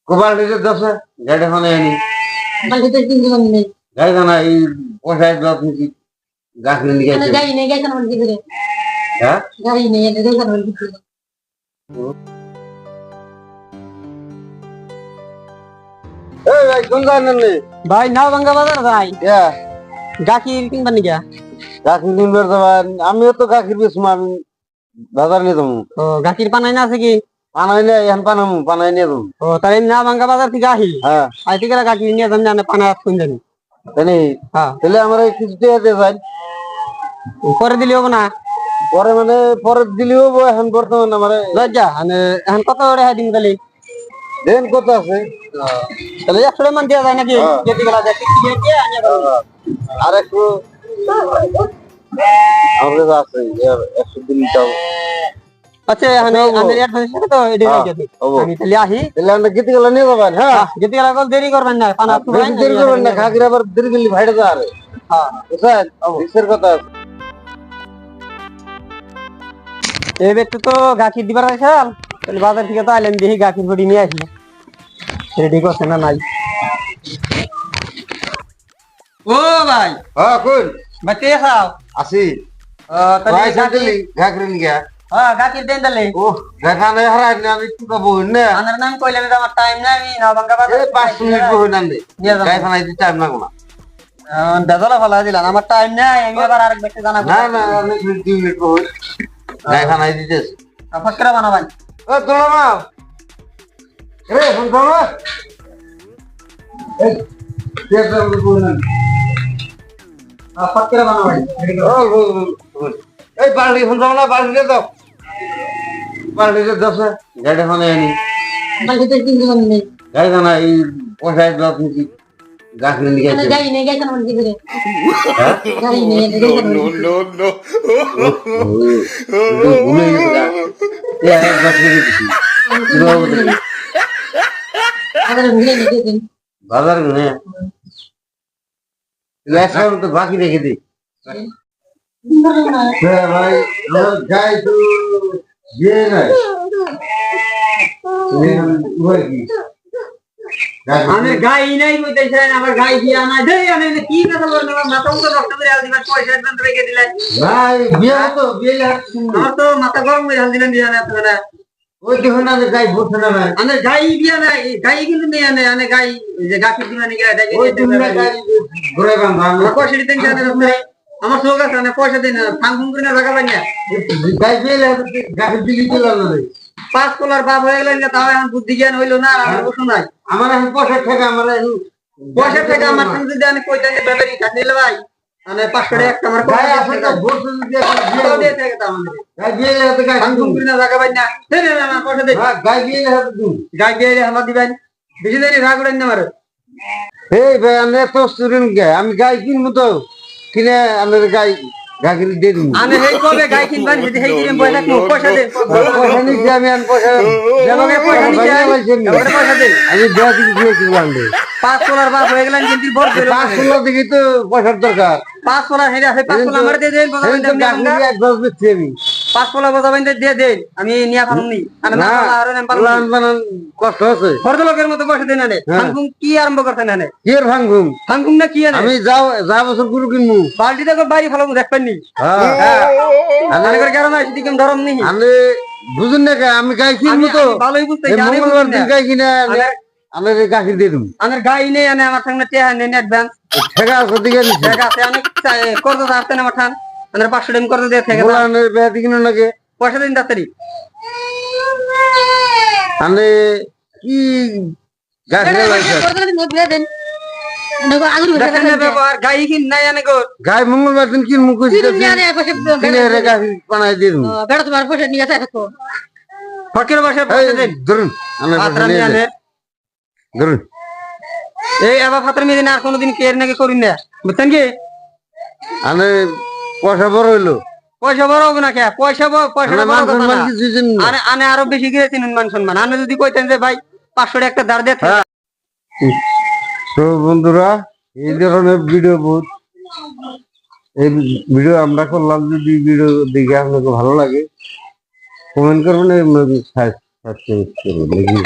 কোবাল দিতে দশে গাড়ি খানে আনি বাড়িতে তিনজন আমি নেই গাড়ি খানা এই পয়সায় দশ নিচ্ছি গাছ নিয়ে গেছে গাড়ি নেই গাড়ি কেন দিবে হ্যাঁ গাড়ি নেই গাড়ি কেন দিবে এই ভাই কোন জানেন নে ভাই নাও ভাঙ্গা বাজার ভাই ইয়া গাকির কিনবা নি গা গাছ নিয়ে বেরোতে আমিও তো গাখির বেশ আমি বাজার নিয়ে যাবো ও গাকির পানাই না আছে কি পানাই নিয়ে এখন পানামু পানাই নিয়ে যাবো ও তাই না ভাঙ্গা বাজার থেকে আহি হ্যাঁ আই থেকে গাকির নিয়ে যান জানে পানা কোন জানি তাই হ্যাঁ তাহলে আমরা কিছু দিয়ে যাই পরে দিলি হবে না পরে মানে পরে দিলেও এখন বর্তমান আমার লজ্জা মানে এখন কত রেহাই দিন তাহলে দেন কত আছে তাহলে 100 টাকা মান দেওয়া যায় নাকি যেতে গেলা যায় কি দিয়ে আনিয়া দাও আর একটু আমাদের কাছে আছে 100 দিন তাও আচ্ছা আমি আমাদের অ্যাডভান্স করে তো এডি হয়ে যাবে আমি তাহলে আহি তাহলে আমরা গীতি গেলে নিয়ে যাবেন হ্যাঁ যেতে গেলা কল দেরি করবেন না পানা বেশি দেরি করবেন না খাগির আবার দেরি গেলি ভাইড়ে যা আরে হ্যাঁ বুঝছেন ফিক্সের কথা আছে। এই ব্যক্তি তো গাখির দিবার আছে তাহলে বাজার থেকে তো আইলেন দেখি গাখির ফটি নিয়ে আসি রেডি করছে না নাই ও ভাই হ্যাঁ কোন বাতে খাও আসি তাহলে ভাই সাইকেলি ঘাগরিন গিয়া হ্যাঁ গাখির দেন তাহলে ও দেখানে হারাই না আমি কি পাবো না আমার নাম কইলে আমি আমার টাইম নাই আমি না ভাঙ্গা বাজার এই 5 মিনিট বই না দে নিয়ে যাবো গায় ফানাই দিতে টাইম লাগবে না দাদলা ফালা দিলাম আমার টাইম নাই আমি আবার আরেক ব্যক্তি জানা না না অনেক মিনিট 2 মিনিট বই গায় ফানাই দিতেছ ফকরা বানাবাই ও তোলা মা রে ফোন করো এই কেটে বই না ফকরা বানাবাই এই বালতি ফোন দাও না বালতি দাও বালতি দাও গাড়ি খানে আনি বাড়িতে তিনজন আমি নেই গাড়ি খানা এই পয়সায় দশ নিচ্ছি গাছ নিয়ে গেছে গাড়ি নেই গাড়ি কেন দিবে হ্যাঁ গাড়ি নেই গাড়ি কেন ভুলে গেছে এই এক গাছ নিয়ে গেছি আবার ভুলে নিতে দিন বাজার গুনে লেখার তো বাকি রেখে দিই ভাই আমার গাই তো বিয়ে নাই আমি গাই নাই কইতেছেন আমার গাই দিয়া না দেই আমি কি কথা বলবো মাথা উঠে নষ্ট করে আল দিবেন পয়সা একদম রেখে দিলেন ভাই বিয়ে তো বিয়ে আমার তো মাথা গরম হয়ে আল দিলেন দিয়া না তো না ওই দেখো না গাই বসে না ভাই আমি গাই দিয়া না গাই কিন্তু নেই আনে আনে গাই যে গাকি দিবা নি গাই ওই তুমি না গাই ঘুরে বান্ধা আমার পয়সা দিতেন কেন আমার চোখ আছে না পয়সা দিন ফাংফুং করে না লাগাবেন না গাই বিয়ে গাই দিলি চলে না রে 5 কোলার বাপ হয়ে গেলেন তাও এখন বুদ্ধি জ্ঞান হইলো না আমার বসু নাই আমার এখন পয়সা টাকা আমার পয়সা থেকে আমার সঙ্গে যদি আমি কইতেন যে ব্যাটারি খাটি নিলে ভাই মানে 500 টাকা একটা আমার গাই আছে তো বসে দিয়ে দিয়ে থেকে দাও আমাদের গাই বিয়ে তো গাই ফাংফুং করে না লাগাবেন না দে দে আমার পয়সা দে গাই বিয়ে হবে তুই গাই দিয়ে আমার দিবেন বেশি দেরি রাগ করেন না আমার এই ভাই আমি তো স্টুডেন্ট গাই আমি গাই কিনবো তো কিনে আমাদের গাই গাগির দিয়ে দিন আমি হেই কবে গাই কিনবেন হেই হেই দিন পয়সা দে পয়সা নিচ্ছি আমি পয়সা যেভাবে পয়সা নিতে এবারে পয়সা দে আমি দেওয়া দিকে দিয়েছি বান্ধে 5 কোলার বাপ হয়ে গেলেন কিন্তু বড় 5 দিকে তো পয়সার দরকার 5 কোলার হেডা আছে 5 কোলা আমার দিয়ে দেন এই তো গাগির এক দশ দিচ্ছি আমি 5 কোলা বজাবেন দিয়ে দেন আমি নিয়া পারুমনি আমি না আর নেন পারুম প্লান বানান কষ্ট আছে ফর্দ লোকের মতো পয়সা দেন না ফাংফুং কি আরম্ভ করছেন না কি এর ভাঙুম ফাংফুং না কি আনে আমি যা বছর গুরু কিনবো বালতি থেকে বাড়ি ফেলাবো দেখবেন নি হ্যাঁ আনার করে কারণ আছে দিকে ধরম নি আমি বুঝুন না আমি গাই কিনবো তো ভালোই বুঝতে এই জানি মঙ্গলবার দিন গাই কিনে আমি গাখির দিয়ে দেবো আমার গাই নেই আনে আমার সঙ্গে টেহা নেন অ্যাডভান্স ঠেকা আছে দিকে ঠিক আছে আমি করতে আসতেন আমার ঠান আমার 500 টাকা করতে দিয়ে থেকে বলানের বেহাতি কিনো নাকি পয়সা দিন তাড়াতাড়ি আমি কি গাখিরে লাগছে দেখেন ব্যবহার গাই কিন নাই আনে গো গাই মঙ্গলবার দিন কিনবো কইছি কিনে রে গাখি বানাই দিয়ে দেবো ফকির বসে পয়সা দিন ধরুন আমি পাত্রা নিয়ে আনে ধরুন এই আবার পাত্র মেয়ে দিন আর কোনোদিন কেয়ার নাকি করি না বুঝছেন কি আমি পয়সা বড় হইলো পয়সা বড় হবে না কে পয়সা বড় মান সম্মান কিছু দিন না। আনে আরো বেশি গিয়েছেন মান সম্মান আনে যদি কইতেন যে ভাই 500 টাকা একটা ধার দিয়ে তো বন্ধুরা এই ধরনের ভিডিও বহুত এই ভিডিও আমরা করলাম যদি ভিডিও দেখে আপনাকে ভালো লাগে কমেন্ট করবেন আচ্ছা, বুঝতে পারলাম।